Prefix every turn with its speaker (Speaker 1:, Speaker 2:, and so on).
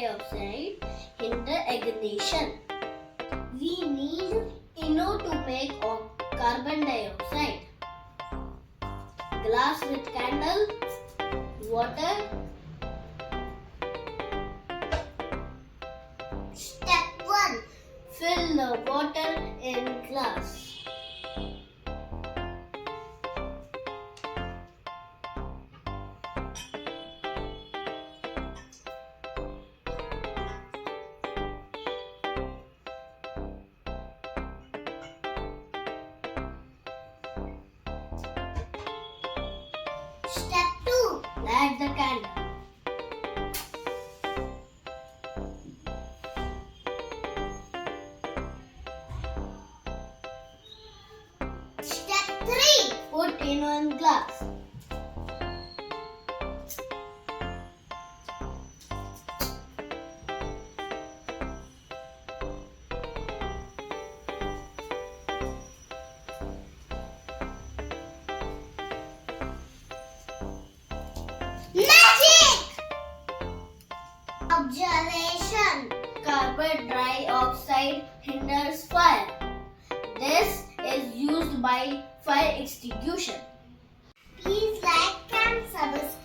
Speaker 1: dioxide hinder ignition. We need eno to make carbon dioxide. Glass with candle, water. Step 1. Fill the water in glass. Step 2. Light the candle. Step 3. Put in glass. Magic! Observation. Carbon dioxide hinders fire. This is used by fire extinguisher. Please like and subscribe.